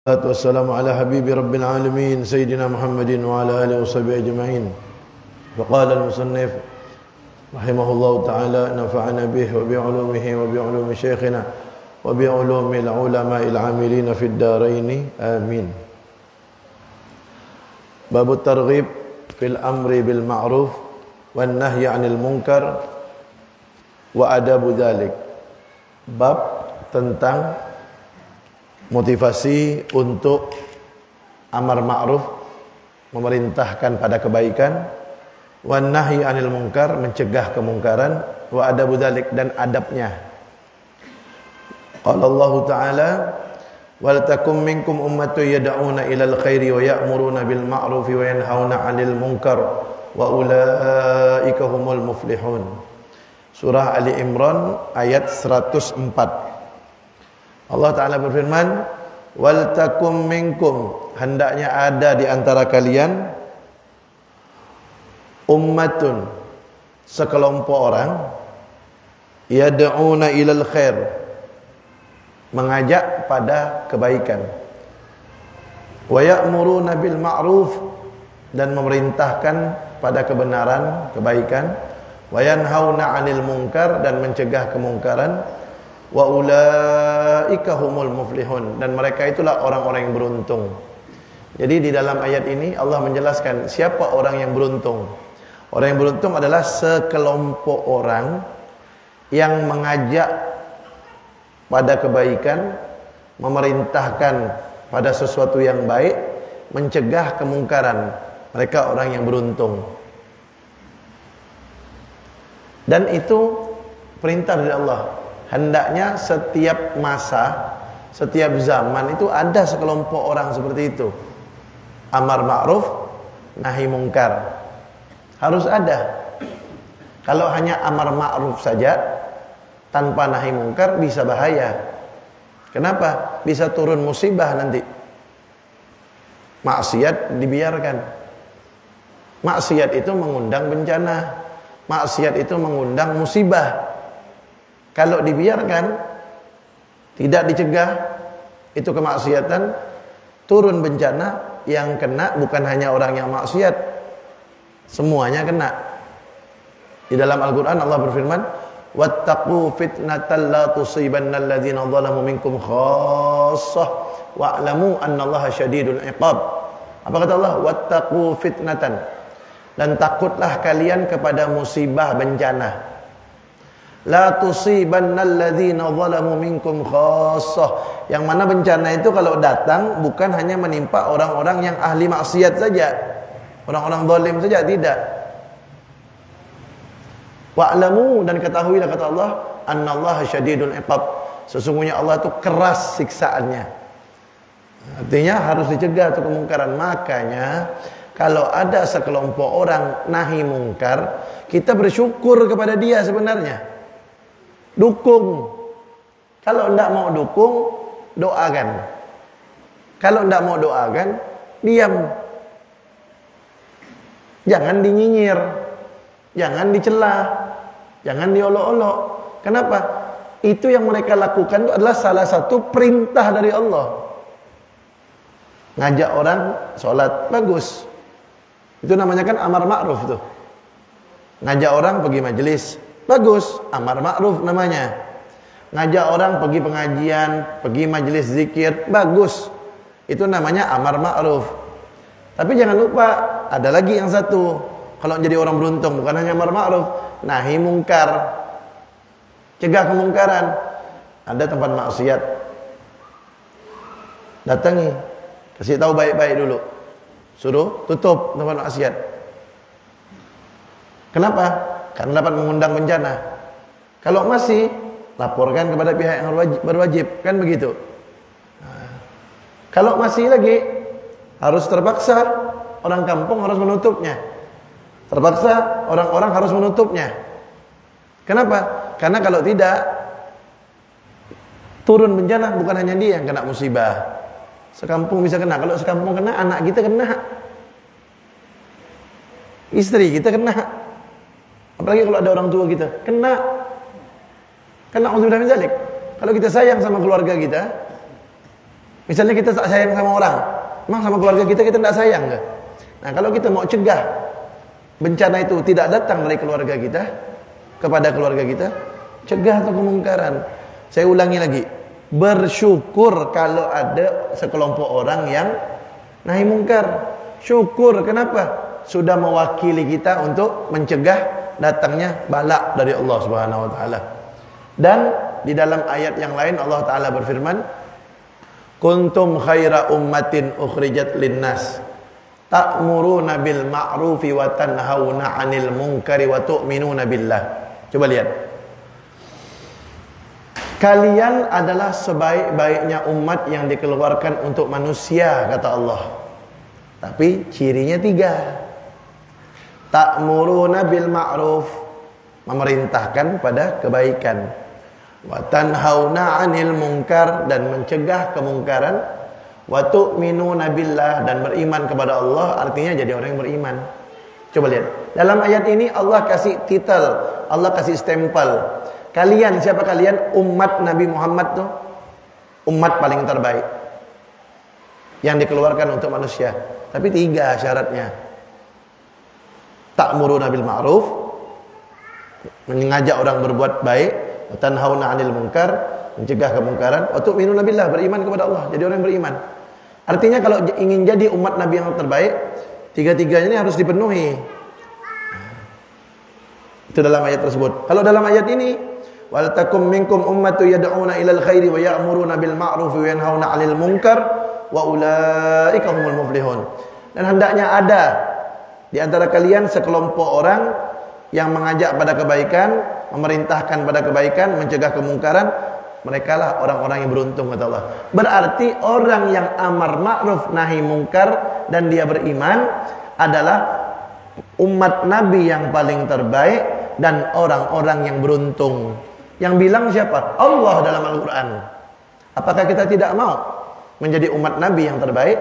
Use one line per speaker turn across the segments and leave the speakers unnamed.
Wassalamu ala habibi rabbil alamin Sayyidina Muhammadin wa ala alihi wa sahbihi ajma'in. Faqala al-musannif rahimahullahu ta'ala nafa'ana bihi wa bi'ulumihi wa bi'ulumi syekhina wa bi'ulumi al-ulama'il amilina fid daraini amin. Bab targhib fil amri bil ma'ruf wan nahyi 'anil munkar wa adabu dzalik. Bab tentang motivasi untuk amar ma'ruf, memerintahkan pada kebaikan, wan nahyi 'anil munkar, mencegah kemungkaran, wa adabu dzalik, dan adabnya. Qala Allah Ta'ala, wal takum minkum ummatun yad'una ilal khairi wa ya'muruna bil ma'ruf wa yanhauna 'anil munkar wa ulaika humul muflihun. Surah Ali Imran ayat 104. Allah Ta'ala berfirman, wal takum minkum, hendaknya ada di antara kalian ummatun, sekelompok orang, yad'una ilal khair, mengajak pada kebaikan, wa ya'muruna bil ma'ruf, dan memerintahkan pada kebenaran, kebaikan, wa yanhauna 'anil munkar, dan mencegah kemungkaran, wa ulaika humul muflihun, dan mereka itulah orang-orang yang beruntung. Jadi di dalam ayat ini Allah menjelaskan siapa orang yang beruntung. Orang yang beruntung adalah sekelompok orang yang mengajak pada kebaikan, memerintahkan pada sesuatu yang baik, mencegah kemungkaran. Mereka orang yang beruntung. Dan itu perintah dari Allah. Hendaknya setiap masa, setiap zaman itu ada sekelompok orang seperti itu. Amar ma'ruf, nahi mungkar. Harus ada. Kalau hanya amar ma'ruf saja tanpa nahi mungkar bisa bahaya. Kenapa? Bisa turun musibah nanti. Maksiat dibiarkan. Maksiat itu mengundang bencana. Maksiat itu mengundang musibah. Kalau dibiarkan, tidak dicegah, itu kemaksiatan, turun bencana, yang kena bukan hanya orang yang maksiat, semuanya kena. Di dalam Al-Quran Allah berfirman, wattaqu fitnatan la tusibannal ladzina zalamu minkum khassah wa'lamu annallaha syadidul iqab. Apa kata Allah? Wattaqu fitnatan, dan takutlah kalian kepada musibah bencana. La tusibannal ladzina zalamu minkum khassah, yang mana bencana itu kalau datang bukan hanya menimpa orang-orang yang ahli maksiat saja, orang-orang zalim saja, tidak. Wa'lamu, dan ketahuilah kata Allah, annallaha syadidul iqab, sesungguhnya Allah itu keras siksaannya. Artinya harus dicegah itu kemungkaran. Makanya kalau ada sekelompok orang nahi mungkar, kita bersyukur kepada dia sebenarnya. Dukung. Kalau tidak mau dukung, doakan. Kalau tidak mau doakan, diam. Jangan dinyinyir, jangan dicela, jangan diolok-olok. Kenapa? Itu yang mereka lakukan itu adalah salah satu perintah dari Allah. Ngajak orang sholat, bagus. Itu namanya kan amar ma'ruf tuh. Ngajak orang pergi majelis, bagus, amar ma'ruf namanya. Ngajak orang pergi pengajian, pergi majelis zikir, bagus. Itu namanya amar ma'ruf. Tapi jangan lupa, ada lagi yang satu. Kalau jadi orang beruntung, bukan hanya amar ma'ruf, nahi mungkar, cegah kemungkaran. Ada tempat maksiat, datangi, kasih tahu baik-baik dulu, suruh tutup tempat maksiat. Kenapa? Karena dapat mengundang bencana. Kalau masih, laporkan kepada pihak yang berwajib, kan begitu. Nah, kalau masih lagi, harus terpaksa, orang kampung harus menutupnya. Terpaksa, orang-orang harus menutupnya. Kenapa? Karena kalau tidak, turun bencana, bukan hanya dia yang kena musibah. Sekampung bisa kena. Kalau sekampung kena, anak kita kena, istri kita kena. Apalagi kalau ada orang tua kita kena. Karena auzubillahi min dzalik. Kalau kita sayang sama keluarga kita, Misalnya kita tak sayang sama orang, emang sama keluarga kita tidak sayang nggak? Nah, kalau kita mau cegah bencana itu tidak datang dari keluarga kita kepada keluarga kita, cegah tuh kemungkaran. Saya ulangi lagi, bersyukur kalau ada sekelompok orang yang nahi mungkar. Syukur, kenapa? Sudah mewakili kita untuk mencegah datangnya bala dari Allah Subhanahu wa taala. Dan di dalam ayat yang lain Allah taala berfirman, kuntum khaira ummatin ukhrijat linnas ta'muruna bil ma'rufi wa tanhauna 'anil munkari wa tu'minuna billah. Coba lihat. Kalian adalah sebaik-baiknya umat yang dikeluarkan untuk manusia, kata Allah. Tapi cirinya 3. Ta'muruna bil ma'ruf, memerintahkan pada kebaikan. Wa tanhauna 'anil munkar, dan mencegah kemungkaran. Wa tu'minuna billah, dan beriman kepada Allah, artinya jadi orang yang beriman. Coba lihat. Dalam ayat ini Allah kasih titel, Allah kasih stempel. Kalian, siapa kalian? Umat Nabi Muhammad tuh umat paling terbaik yang dikeluarkan untuk manusia. Tapi 3 syaratnya. Ta'muruna bil ma'ruf, mengajak orang berbuat baik, wa tanhauna 'anil munkar, mencegah kemungkaran, wa tu'minuna billah, beriman kepada Allah, jadi orang yang beriman. Artinya kalau ingin jadi umat Nabi yang terbaik, 3-3-nya ini harus dipenuhi. Itu dalam ayat tersebut. Kalau dalam ayat ini, wal takum minkum ummatu yad'una ilal khairi wa ya'muruna bil ma'ruf wa yanhauna 'anil munkar wa ulaika humul muflihun. Dan hendaknya ada di antara kalian sekelompok orang yang mengajak pada kebaikan, memerintahkan pada kebaikan, mencegah kemungkaran. Mereka lah orang-orang yang beruntung, kata Allah. Berarti orang yang amar ma'ruf nahi mungkar dan dia beriman adalah umat Nabi yang paling terbaik dan orang-orang yang beruntung. Yang bilang siapa? Allah dalam Al-Quran. Apakah kita tidak mau menjadi umat Nabi yang terbaik?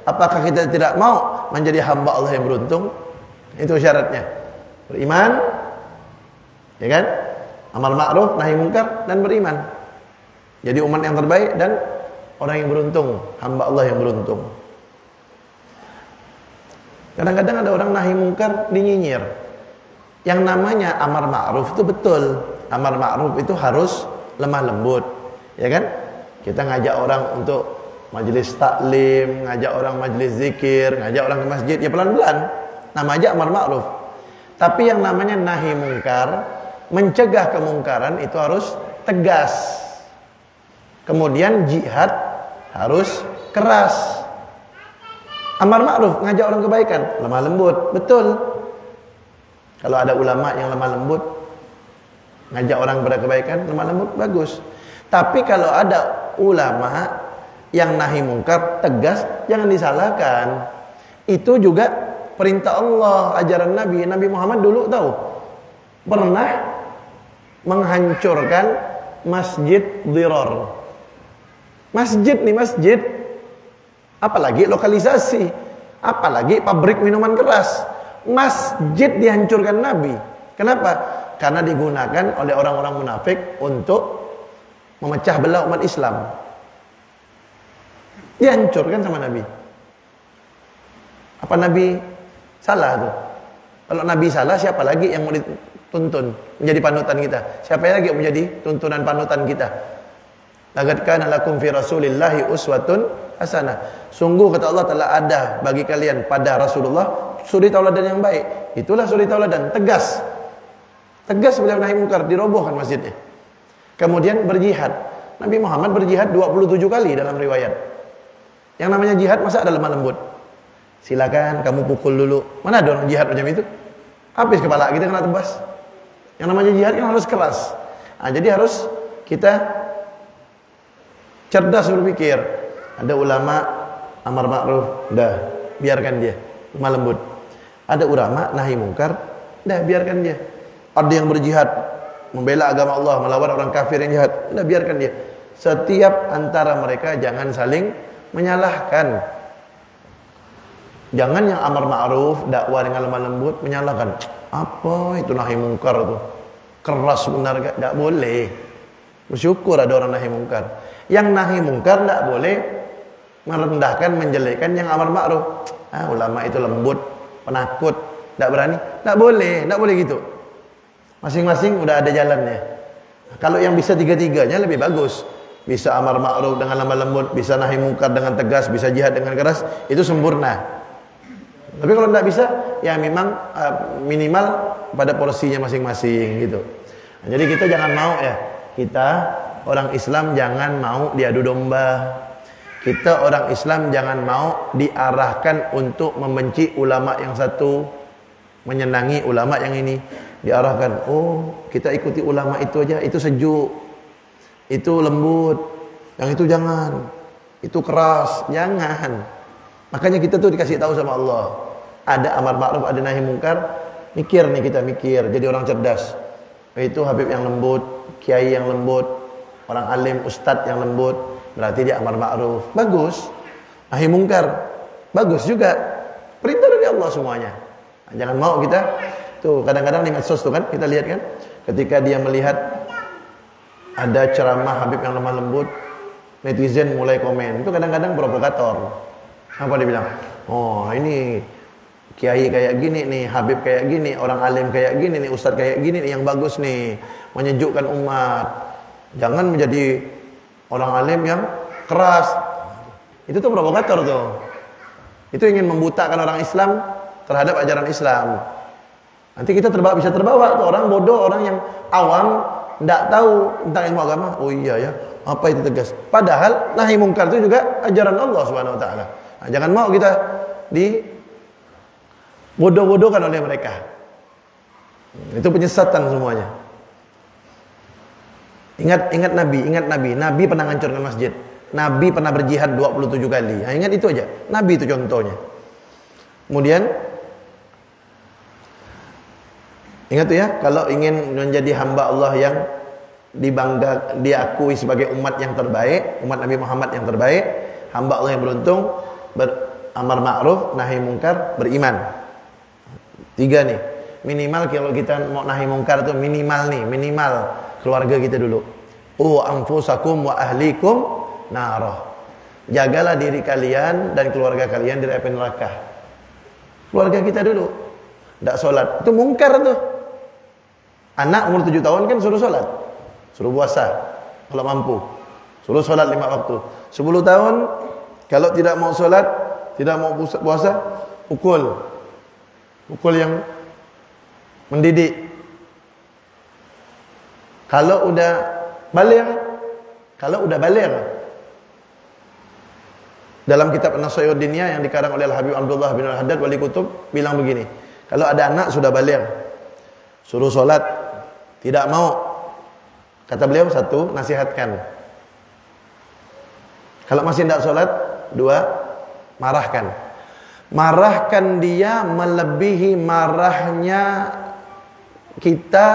Apakah kita tidak mau menjadi hamba Allah yang beruntung? Itu syaratnya. Beriman, ya kan? Amar ma'ruf nahi mungkar dan beriman. Jadi umat yang terbaik dan orang yang beruntung, hamba Allah yang beruntung. Kadang-kadang ada orang nahi mungkar dinyinyir. Yang namanya amar ma'ruf itu betul. Amar ma'ruf itu harus lemah lembut, ya kan? Kita ngajak orang untuk majelis taklim, ngajak orang majelis zikir, ngajak orang ke masjid, ya pelan-pelan. Nama aja amar ma'ruf. Tapi yang namanya nahi mungkar, mencegah kemungkaran itu harus tegas. Kemudian jihad harus keras. Amar ma'ruf, ngajak orang kebaikan, lemah lembut, betul. Kalau ada ulama yang lemah lembut, ngajak orang pada kebaikan, lemah lembut, bagus. Tapi kalau ada ulama yang nahi mungkar, tegas, jangan disalahkan. Itu juga perintah Allah, ajaran Nabi. Nabi Muhammad dulu tahu, pernah menghancurkan masjid Dirar. Masjid nih, masjid. Apalagi lokalisasi, apalagi pabrik minuman keras. Masjid dihancurkan Nabi. Kenapa? Karena digunakan oleh orang-orang munafik untuk memecah belah umat Islam. Dihancurkan sama Nabi. Apa Nabi salah tuh? Kalau Nabi salah, siapa lagi yang mau dituntun menjadi panutan kita? Siapa lagi yang menjadi tuntunan panutan kita? Laqad kana lakum fi Rasulillahi uswatun hasanah. Sungguh kata Allah telah ada bagi kalian pada Rasulullah suri tauladan yang baik. Itulah suri tauladan, tegas. Tegas beliau nahi mungkar, dirobohkan masjidnya. Kemudian berjihad. Nabi Muhammad berjihad 27 kali dalam riwayat. Yang namanya jihad masa ada lemah lembut? Silakan kamu pukul dulu. Mana ada orang jihad macam itu? Habis kepala kita kena tebas. Yang namanya jihad kan harus keras. Nah, jadi harus kita cerdas berpikir. Ada ulama amar ma'ruf, dah biarkan dia, lemah lembut. Ada ulama nahi mungkar, dah biarkan dia. Ada yang berjihad membela agama Allah, melawan orang kafir yang jahat, dah biarkan dia. Setiap antara mereka jangan saling menyalahkan. Jangan yang amar ma'ruf, dakwah dengan lemah lembut menyalahkan. Apa itu nahi mungkar tuh? Keras benar gak? Tak boleh. Bersyukur ada orang nahi mungkar. Yang nahi mungkar tak boleh merendahkan, menjelekkan yang amar ma'ruf. Ulama itu lembut, penakut, tidak berani. Tidak boleh gitu. Masing-masing udah ada jalannya. Kalau yang bisa tiga-tiganya lebih bagus. Bisa amar ma'ruf dengan lemah lembut, bisa nahi mungkar dengan tegas, bisa jihad dengan keras, itu sempurna. Tapi kalau tidak bisa, ya memang minimal pada porsinya masing-masing gitu. Nah, jadi kita jangan mau ya, kita orang Islam jangan mau diadu domba. Kita orang Islam jangan mau diarahkan untuk membenci ulama yang satu, menyenangi ulama yang ini. Diarahkan, oh kita ikuti ulama itu aja, itu sejuk, itu lembut, yang itu jangan, itu keras, jangan. Makanya kita tuh dikasih tahu sama Allah, ada amar ma'ruf, ada nahi mungkar. Mikir nih, kita mikir, jadi orang cerdas. Itu Habib yang lembut, kiai yang lembut, orang alim, ustadz yang lembut, berarti dia amar ma'ruf, bagus. Nahi mungkar, bagus juga, perintah dari Allah semuanya. Nah, jangan mau kita tuh, kadang-kadang di medsos tuh kan kita lihat kan, ketika dia melihat ada ceramah Habib yang lemah lembut, netizen mulai komen. Itu kadang-kadang provokator. Apa dia bilang? Oh, ini kiai kayak gini nih, Habib kayak gini, orang alim kayak gini nih, ustadz kayak gini nih yang bagus nih, menyejukkan umat. Jangan menjadi orang alim yang keras. Itu tuh provokator tuh. Itu ingin membutakan orang Islam terhadap ajaran Islam. Nanti kita bisa terbawa tuh, orang bodoh, orang yang awam, tidak tahu tentang ilmu agama. Oh iya ya, apa itu tegas? Padahal nahi mungkar itu juga ajaran Allah Subhanahu wa taala. Nah, jangan mau kita dibodoh-bodohkan oleh mereka. Itu penyesatan semuanya. Ingat Nabi. Nabi pernah hancurkan masjid. Nabi pernah berjihad 27 kali. Nah, ingat itu aja. Nabi itu contohnya. Kemudian ingat tuh ya, kalau ingin menjadi hamba Allah yang diakui sebagai umat yang terbaik, umat Nabi Muhammad yang terbaik, hamba Allah yang beruntung, beramar ma'ruf, nahi mungkar, beriman. 3 nih. Minimal kalau kita mau nahi mungkar itu minimal keluarga kita dulu. Anfusakum wa ahlikum narah. Jagalah diri kalian dan keluarga kalian dari api neraka. Keluarga kita dulu. Tidak sholat, itu mungkar tuh. Anak umur 7 tahun kan suruh sholat, suruh puasa kalau mampu, suruh sholat 5 waktu. 10 tahun kalau tidak mau sholat, tidak mau puasa, pukul yang mendidik. Kalau udah balik, dalam kitab An-Nasihah Diniyah yang dikarang oleh Habib Abdullah bin Al-Haddad Wali Kutub bilang begini, kalau ada anak sudah balik, suruh sholat, tidak mau, kata beliau, 1, nasihatkan. Kalau masih tidak sholat, 2, marahkan. Marahkan dia melebihi marahnya kita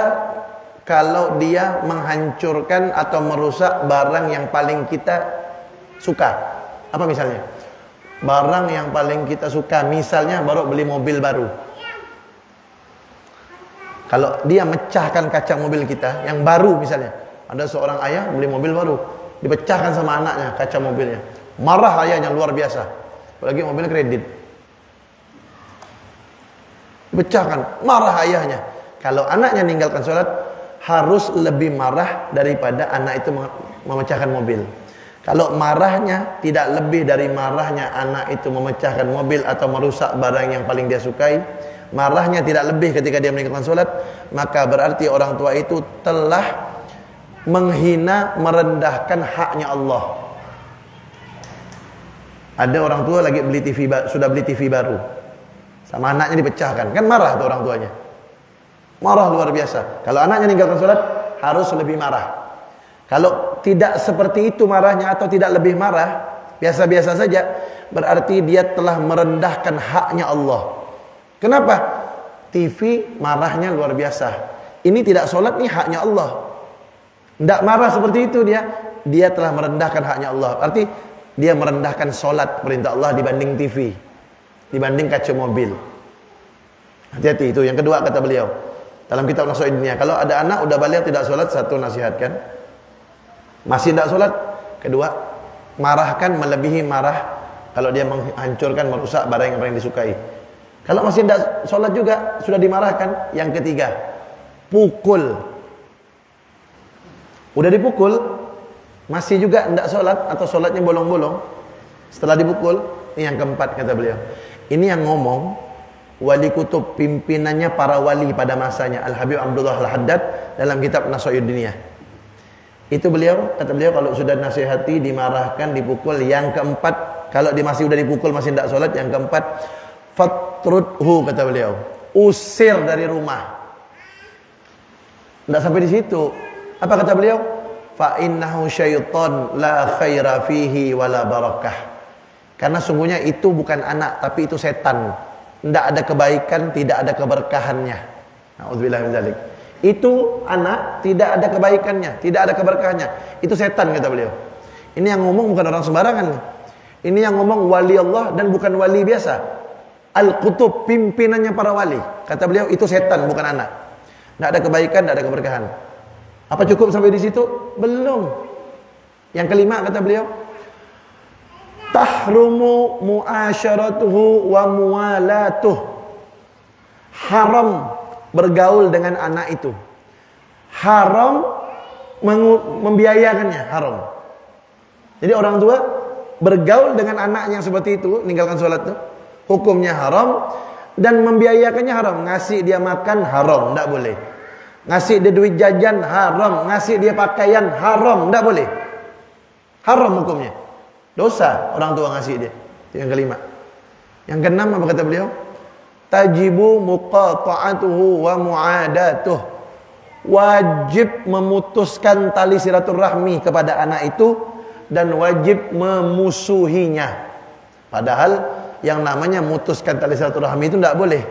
kalau dia menghancurkan atau merusak barang yang paling kita suka. Apa misalnya? Barang yang paling kita suka, misalnya baru beli mobil baru. Kalau dia mecahkan kaca mobil kita yang baru, misalnya ada seorang ayah beli mobil baru, dipecahkan sama anaknya kaca mobilnya, marah ayahnya luar biasa, apalagi mobil kredit, dipecahkan, marah ayahnya. Kalau anaknya meninggalkan sholat, harus lebih marah daripada anak itu memecahkan mobil. Kalau marahnya tidak lebih dari marahnya anak itu memecahkan mobil atau merusak barang yang paling dia sukai, marahnya tidak lebih ketika dia meninggalkan sholat, maka berarti orang tua itu telah menghina, merendahkan haknya Allah. Ada orang tua lagi beli TV, sudah beli TV baru, sama anaknya dipecahkan, kan marah tuh orang tuanya, marah luar biasa. Kalau anaknya meninggalkan sholat, harus lebih marah. Kalau tidak seperti itu marahnya atau tidak lebih marah, biasa-biasa saja, berarti dia telah merendahkan haknya Allah. Kenapa? TV marahnya luar biasa. Ini tidak sholat, nih haknya Allah. Tidak marah seperti itu dia telah merendahkan haknya Allah. Arti dia merendahkan sholat perintah Allah dibanding TV, dibanding kaca mobil. Hati-hati itu. Yang kedua kata beliau dalam kitab An-Nasihah Diniyah, kalau ada anak udah balik tidak sholat, 1, nasihatkan. Masih tidak sholat, 2, marahkan melebihi marah Kalau dia menghancurkan, merusak barang yang disukai. Kalau masih tidak sholat juga, sudah dimarahkan. Yang ketiga, pukul. Udah dipukul, masih juga tidak sholat, atau sholatnya bolong-bolong. Setelah dipukul, ini yang keempat kata beliau. Ini yang ngomong wali kutub, pimpinannya para wali pada masanya, Al-Habib Abdullah Al-Haddad dalam kitab Nasaihud Diniyah. Itu beliau, kata beliau, kalau sudah nasihati, dimarahkan, dipukul. Yang keempat, kalau dia masih udah dipukul, masih tidak sholat. Yang keempat, fatrudhu, kata beliau, usir dari rumah. Tidak sampai di situ. Apa kata beliau? Fa innahu syaitan la khaira fihi wala barakah. Karena sungguhnya itu bukan anak, tapi itu setan. Tidak ada kebaikan, tidak ada keberkahannya. Na'udzubillah min dzalik. Itu anak, tidak ada kebaikannya, tidak ada keberkahannya. Itu setan, kata beliau. Ini yang ngomong bukan orang sembarangan. Ini yang ngomong wali Allah dan bukan wali biasa. Al-Qutub, pimpinannya para wali. Kata beliau, itu setan, bukan anak. Tidak ada kebaikan, tidak ada keberkahan. Apa cukup sampai di situ? Belum. Yang kelima, kata beliau, tahrumu muasyaratuhu wa muwalatuh. Haram bergaul dengan anak itu. Haram membiayakannya, haram. Jadi orang tua bergaul dengan anaknya yang seperti itu, meninggalkan sholat itu, hukumnya haram. Dan membiayakannya haram. Ngasih dia makan haram, tidak boleh. Ngasih dia duit jajan haram. Ngasih dia pakaian haram, tidak boleh. Haram hukumnya. Dosa orang tua ngasih dia. Itu yang kelima. Yang keenam, apa kata beliau? Tajibu muqata'atuhu wa mu'adatuh. Wajib memutuskan tali silaturahmi kepada anak itu dan wajib memusuhinya. Padahal yang namanya memutuskan tali silaturahmi itu tidak boleh.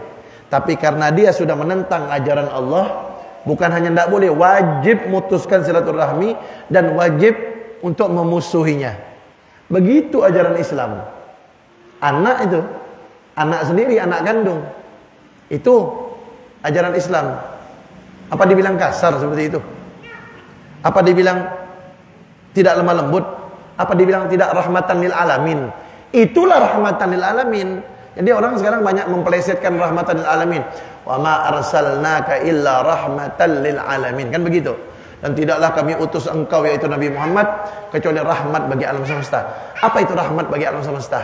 Tapi karena dia sudah menentang ajaran Allah, bukan hanya tidak boleh, wajib memutuskan silaturahmi dan wajib untuk memusuhinya. Begitu ajaran Islam. Anak itu, anak sendiri, anak kandung, itu ajaran Islam. Apa dibilang kasar seperti itu? Apa dibilang tidak lemah lembut? Apa dibilang tidak rahmatan lil alamin? Itulah rahmatan lil alamin. Jadi orang sekarang banyak mempelesetkan rahmatan lil alamin. Wa ma arsalnaka illa rahmatan lil alamin. Kan begitu. Dan tidaklah kami utus engkau, yaitu Nabi Muhammad, kecuali rahmat bagi alam semesta. Apa itu rahmat bagi alam semesta?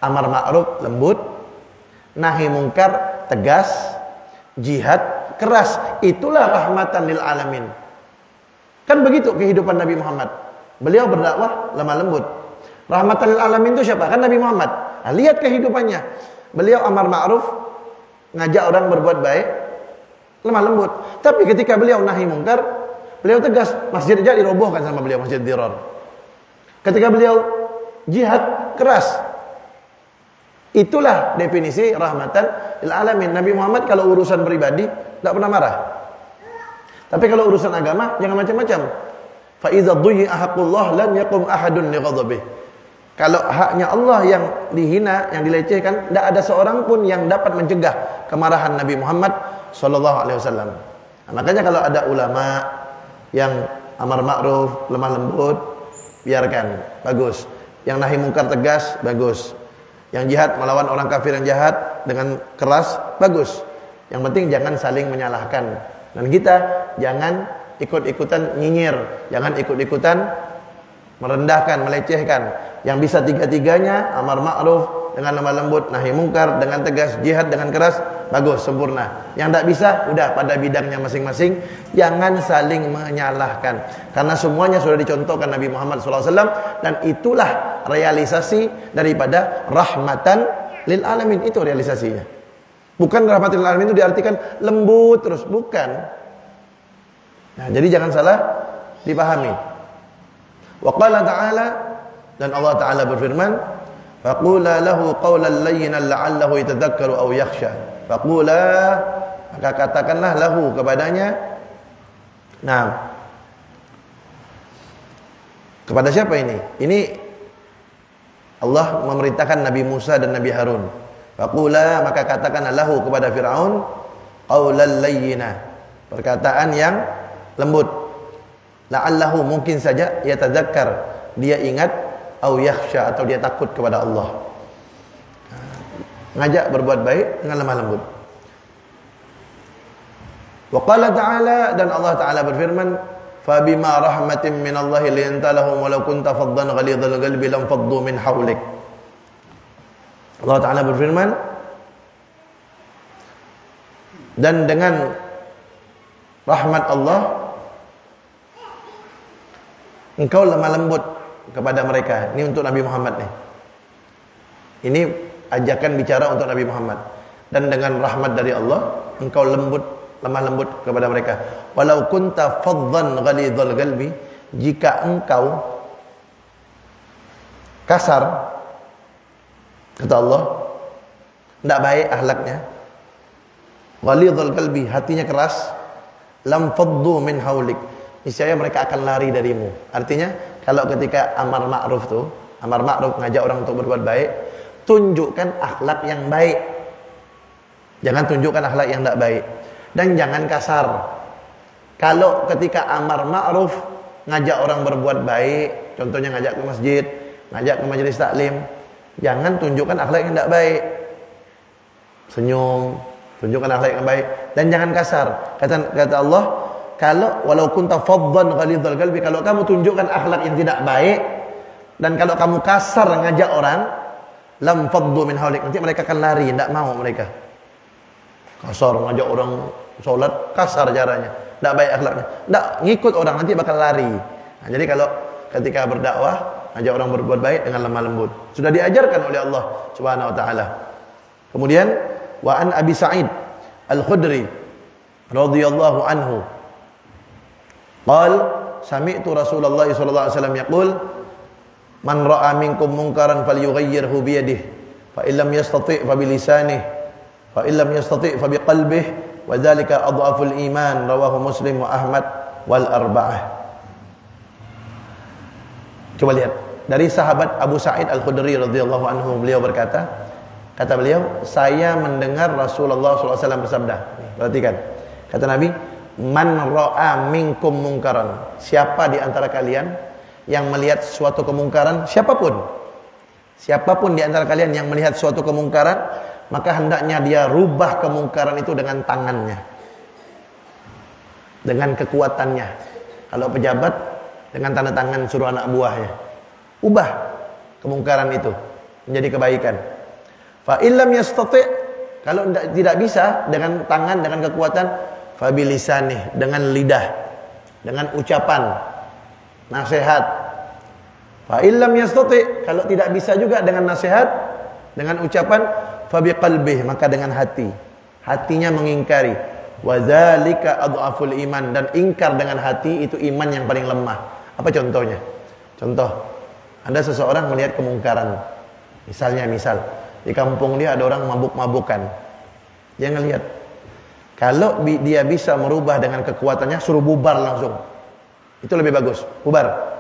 Amar ma'ruf, lembut. Nahi mungkar, tegas. Jihad, keras. Itulah rahmatan lil alamin. Kan begitu kehidupan Nabi Muhammad. Beliau berdakwah lemah lembut. Rahmatan lil alamin itu siapa? Kan Nabi Muhammad. Nah, lihat kehidupannya. Beliau amar ma'ruf, ngajak orang berbuat baik, lemah lembut. Tapi ketika beliau nahi mungkar, beliau tegas. Masjid aja dirobohkan sama beliau, Masjid Dirar. Ketika beliau jihad, keras. Itulah definisi rahmatan lil alamin. Nabi Muhammad kalau urusan pribadi tidak pernah marah. Tapi kalau urusan agama jangan macam-macam. Fa idza dhuyya haqqullah lam yaqum ahadun li ghadabih. Kalau haknya Allah yang dihina, yang dilecehkan, tidak ada seorang pun yang dapat mencegah kemarahan Nabi Muhammad sallallahu alaihi wasallam. Nah, makanya kalau ada ulama yang amar ma'ruf, lemah lembut, biarkan, bagus. Yang nahi mungkar tegas, bagus. Yang jihad melawan orang kafir yang jahat dengan keras, bagus. Yang penting jangan saling menyalahkan. Dan kita jangan ikut-ikutan nyinyir, jangan ikut-ikutan merendahkan, melecehkan. Yang bisa tiga-tiganya, amar ma'ruf dengan lemah lembut, nahi mungkar dengan tegas, jihad dengan keras, bagus, sempurna. Yang tidak bisa, udah pada bidangnya masing-masing. Jangan saling menyalahkan. Karena semuanya sudah dicontohkan Nabi Muhammad SAW. Dan itulah realisasi daripada rahmatan lil alamin. Itu realisasinya. Bukan rahmatan lil alamin itu diartikan lembut terus. Bukan. Nah, jadi jangan salah dipahami. Wa qala ta'ala, dan Allah Ta'ala berfirman, faqula lahu qawlan layyinan la'allahu yatadhakkaru aw yakhsha. Faqula, maka katakanlah lahu kepadanya. Nah, kepada siapa ini? Ini Allah memerintahkan Nabi Musa dan Nabi Harun. Faqula, maka katakanlah lahu kepada Fir'aun qawlan layyina, perkataan yang lembut. La'allahu, mungkin saja yatadzakkar, dia ingat, au yakhsha, atau dia takut kepada Allah. Ngajak berbuat baik dengan lemah lembut. Wa qala ta'ala, dan Allah Ta'ala berfirman, fa bima rahmatin minallahi linta lahum walau kunta faddan ghalidhal qalbi lam faddu min hawlik. Allah Ta'ala berfirman, dan dengan rahmat Allah engkau lemah lembut kepada mereka. Ini untuk Nabi Muhammad nih. Ini ajakan bicara untuk Nabi Muhammad. Dan dengan rahmat dari Allah engkau lemah lembut kepada mereka. Walau kunta faddan ghalidhal qalbi, jika engkau kasar, kata Allah, tidak baik akhlaknya, ghalidhal qalbi, hatinya keras, lam faddu min haulik, niscaya mereka akan lari darimu. Artinya kalau ketika amar ma'ruf tuh, amar ma'ruf ngajak orang untuk berbuat baik, tunjukkan akhlak yang baik. Jangan tunjukkan akhlak yang tidak baik. Dan jangan kasar. Kalau ketika amar ma'ruf ngajak orang berbuat baik, contohnya ngajak ke masjid, ngajak ke majelis taklim, jangan tunjukkan akhlak yang tidak baik. Senyum, tunjukkan akhlak yang baik, dan jangan kasar. Kata Allah, kalau walau kunta faddan ghalidhal qalbi, kalau kamu tunjukkan akhlak yang tidak baik dan kalau kamu kasar ngajak orang, lam faddu min haulik, nanti mereka akan lari, tidak mau mereka. Kasar ngajak orang sholat, kasar caranya, tidak baik akhlaknya, tidak ngikut orang, nanti bakal lari. Nah, jadi kalau ketika berdakwah, ngajak orang berbuat baik dengan lemah lembut, sudah diajarkan oleh Allah Subhanahu wa taala. Kemudian wa an Abi Sa'id Al-Khudri radhiyallahu anhu qal sami'tu Rasulullah sallallahu alaihi wasallam yaqul man ra'a minkum munkaran falyughayyirhu bi yadihi fa illam yastati' fa bi lisanihi fa illam yastati' fa bi qalbihi wa dzalika adhaful iman, rawahu Muslim wa Ahmad wal arba'ah. Coba lihat dari sahabat Abu Sa'id Al-Khudri radhiyallahu anhu, beliau berkata, kata beliau, saya mendengar Rasulullah SAW bersabda. Perhatikan, kata Nabi, man ra'a minkum mungkaran, siapa di antara kalian yang melihat suatu kemungkaran, siapapun di antara kalian yang melihat suatu kemungkaran, maka hendaknya dia rubah kemungkaran itu dengan tangannya, dengan kekuatannya. Kalau pejabat, dengan tanda tangan suruh anak buahnya, ubah kemungkaran itu menjadi kebaikan. Fa illam yastati', kalau tidak bisa dengan tangan, dengan kekuatan, fa bilisanih, dengan lidah, dengan ucapan nasihat. Fa illam yastati', kalau tidak bisa juga dengan nasihat, dengan ucapan, fa biqalbih, maka dengan hati, hatinya mengingkari. Wa dzalika adhaful iman, dan ingkar dengan hati itu iman yang paling lemah. Apa contohnya? Contoh, ada seseorang melihat kemungkaran, misal di kampung dia ada orang mabuk-mabukan, dia ngelihat, kalau dia bisa merubah dengan kekuatannya, suruh bubar langsung, itu lebih bagus, bubar.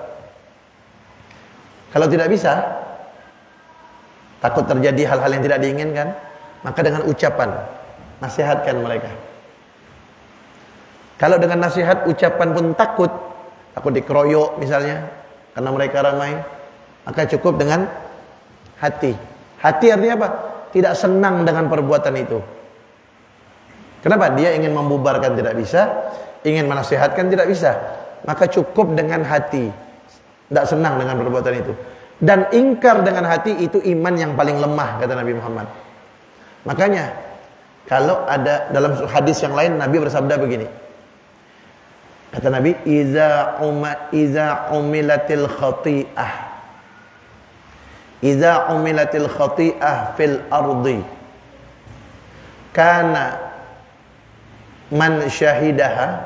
Kalau tidak bisa, takut terjadi hal-hal yang tidak diinginkan, maka dengan ucapan nasihatkan mereka. Kalau dengan nasihat, ucapan pun takut dikeroyok misalnya karena mereka ramai, maka cukup dengan hati. Hati artinya apa? Tidak senang dengan perbuatan itu. Kenapa? Dia ingin membubarkan, tidak bisa, ingin menasihatkan, tidak bisa, maka cukup dengan hati, tidak senang dengan perbuatan itu. Dan ingkar dengan hati itu iman yang paling lemah, kata Nabi Muhammad. Makanya kalau ada dalam hadis yang lain, Nabi bersabda begini, kata Nabi, iza umilatil khati'ah fil ardi kana man syahidaha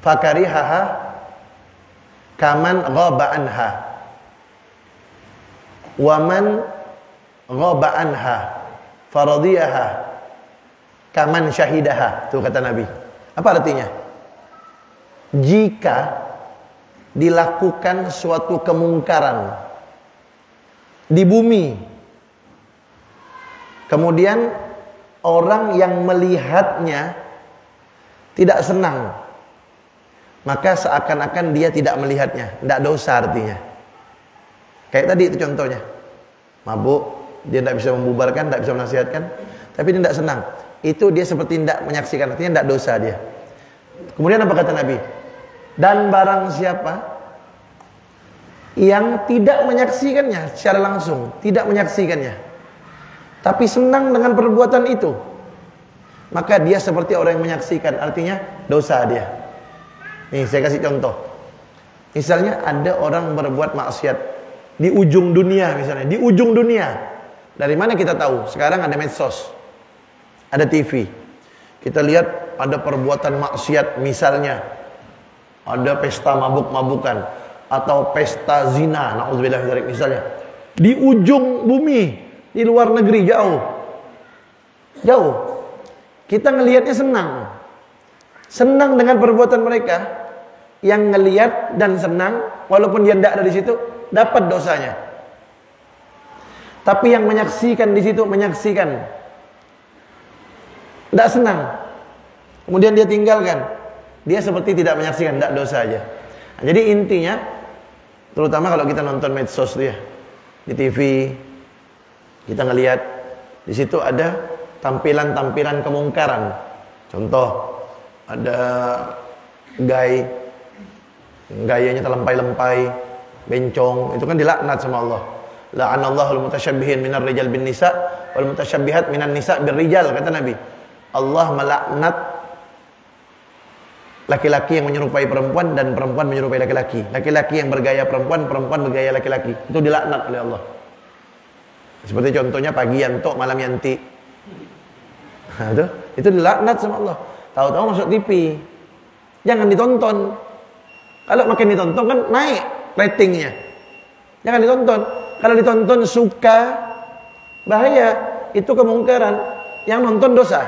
fakarihaha kaman ghaba anha wa man ghaba anha faradiyaha kaman syahidaha. Itu kata Nabi. Apa artinya? Jika dilakukan suatu kemungkaran di bumi, kemudian orang yang melihatnya tidak senang, maka seakan-akan dia tidak melihatnya, tidak dosa artinya. Kayak tadi itu contohnya, mabuk, dia tidak bisa membubarkan, tidak bisa menasihatkan, tapi dia tidak senang. Itu dia seperti tidak menyaksikan, artinya tidak dosa dia. Kemudian apa kata Nabi? Dan barang siapa yang tidak menyaksikannya secara langsung, tidak menyaksikannya, tapi senang dengan perbuatan itu, maka dia seperti orang yang menyaksikan, artinya dosa dia. Nih saya kasih contoh. Misalnya ada orang berbuat maksiat di ujung dunia, misalnya di ujung dunia. Dari mana kita tahu? Sekarang ada medsos, ada TV. Kita lihat ada perbuatan maksiat, misalnya ada pesta mabuk-mabukan atau pesta zina, naudzubillah min dzalik, misalnya di ujung bumi, di luar negeri, jauh. Kita ngelihatnya senang dengan perbuatan mereka. Yang ngelihat dan senang, walaupun dia tidak ada di situ, dapat dosanya. Tapi yang menyaksikan di situ, tidak senang, kemudian dia tinggalkan, dia seperti tidak menyaksikan, tidak dosa aja. Nah, jadi intinya, terutama kalau kita nonton medsos dia di TV, kita ngelihat di situ ada tampilan-tampilan kemungkaran. Contoh, ada gayanya terlempai-lempai, bencong, itu kan dilaknat sama Allah. La'anallahul mutasyabbihin minar rijal bin nisa wal mutasyabbihat minan nisa bir rijal, kata Nabi. Allah melaknat laki-laki yang menyerupai perempuan dan perempuan menyerupai laki-laki. Laki-laki yang bergaya perempuan, perempuan bergaya laki-laki. Itu dilaknat oleh Allah. Seperti contohnya pagi yanto, malam yanti. Nah, itu dilaknat sama Allah. Tahu-tahu masuk TV. Jangan ditonton. Kalau makin ditonton kan naik ratingnya. Jangan ditonton. Kalau ditonton suka, bahaya. Itu kemungkaran. Yang nonton dosa.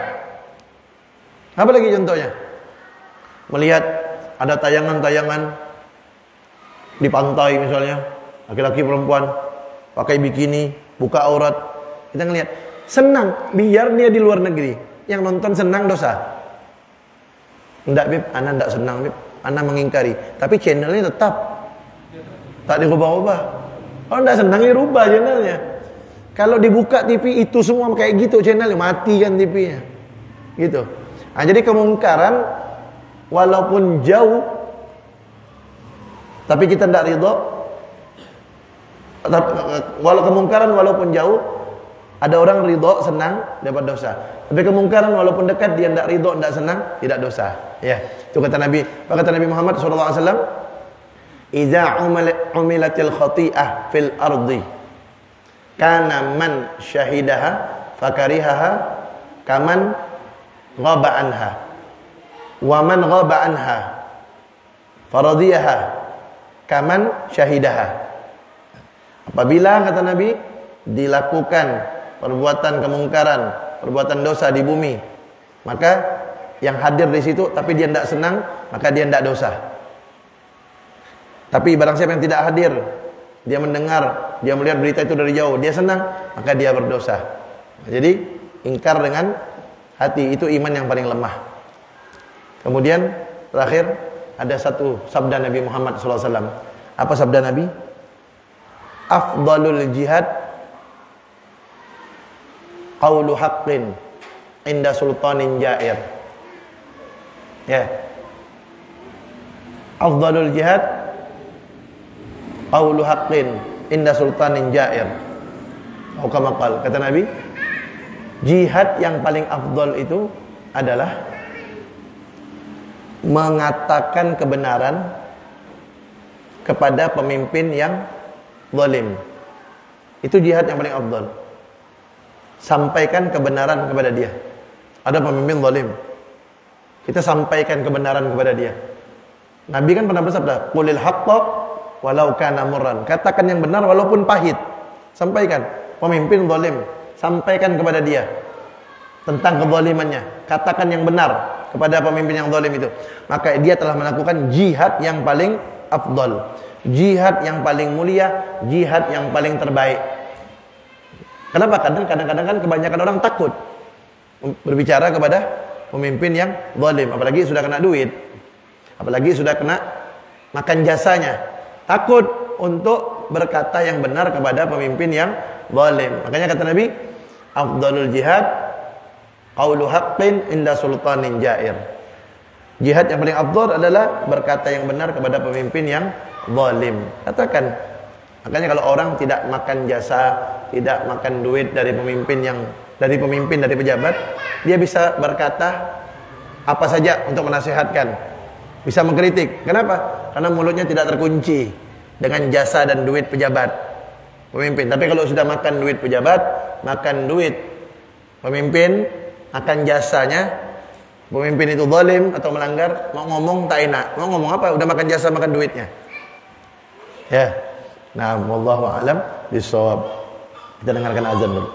Apa lagi contohnya? Melihat ada tayangan-tayangan di pantai misalnya, laki-laki perempuan pakai bikini, buka aurat. Kita ngelihat, senang, biar dia di luar negeri. Yang nonton senang, dosa. Enggak, Bib, Ana enggak senang, Bib. Ana mengingkari, tapi channelnya tetap tak dirubah-ubah. Kalau enggak senang, dirubah channelnya. Kalau dibuka TV itu semua kayak gitu channelnya, mati kan TV-nya. Gitu. Nah, jadi kemungkaran walaupun jauh, tapi kita tidak ridho. Walau kemungkaran walaupun jauh, ada orang ridho, senang, dapat dosa. Tapi kemungkaran walaupun dekat, dia tidak ridho, tidak senang, tidak dosa. Ya, itu kata Nabi. Apa kata Nabi Muhammad SAW? Idza umilatil khati'ah fil ardi, kana man syahidaha fakarihaha kaman ghaba anha. Wa man ghaba anha faradiyaha kaman syahidaha. Apabila, kata Nabi, dilakukan perbuatan kemungkaran, perbuatan dosa di bumi, maka yang hadir di situ tapi dia tidak senang, maka dia tidak dosa. Tapi barang siapa yang tidak hadir, dia mendengar, dia melihat berita itu dari jauh, dia senang, maka dia berdosa. Jadi ingkar dengan hati itu iman yang paling lemah. Kemudian terakhir ada satu sabda Nabi Muhammad SAW. Apa sabda Nabi? Afdalul jihad qaulu haqqin inda sultanin jair. Ya. Afdalul jihad qaulu haqqin inda sultanin jair. Atau kama qala, kata Nabi, jihad yang paling afdal itu adalah mengatakan kebenaran kepada pemimpin yang zalim. Itu jihad yang paling afdal. Sampaikan kebenaran kepada dia. Ada pemimpin zalim, kita sampaikan kebenaran kepada dia. Nabi kan pernah bersabda, qulil haqqa walau kana murran. Katakan yang benar walaupun pahit. Sampaikan. Pemimpin zalim, sampaikan kepada dia tentang kezalimannya. Katakan yang benar kepada pemimpin yang zalim itu. Maka dia telah melakukan jihad yang paling afdal, jihad yang paling mulia, jihad yang paling terbaik. Kenapa? Kadang-kadang kan kebanyakan orang takut berbicara kepada pemimpin yang zalim, apalagi sudah kena duit. apalagi sudah kena makan jasanya. Takut untuk berkata yang benar kepada pemimpin yang zalim. Makanya kata Nabi, afdalul jihad qaulu haqqin inda sultanin jair. Jihad yang paling afdal adalah berkata yang benar kepada pemimpin yang zalim. Katakan. Makanya kalau orang tidak makan jasa, tidak makan duit dari pemimpin, dari pejabat, dia bisa berkata apa saja untuk menasihatkan, bisa mengkritik. Kenapa? Karena mulutnya tidak terkunci dengan jasa dan duit pejabat pemimpin. Tapi kalau sudah makan duit pejabat, makan duit pemimpin, makan jasanya, pemimpin itu zalim atau melanggar, mau ngomong tak enak. Mau ngomong apa? Udah makan jasa, makan duitnya. Ya. Nah, wallahu a'lam bishawab. Kita dengarkan azan dulu.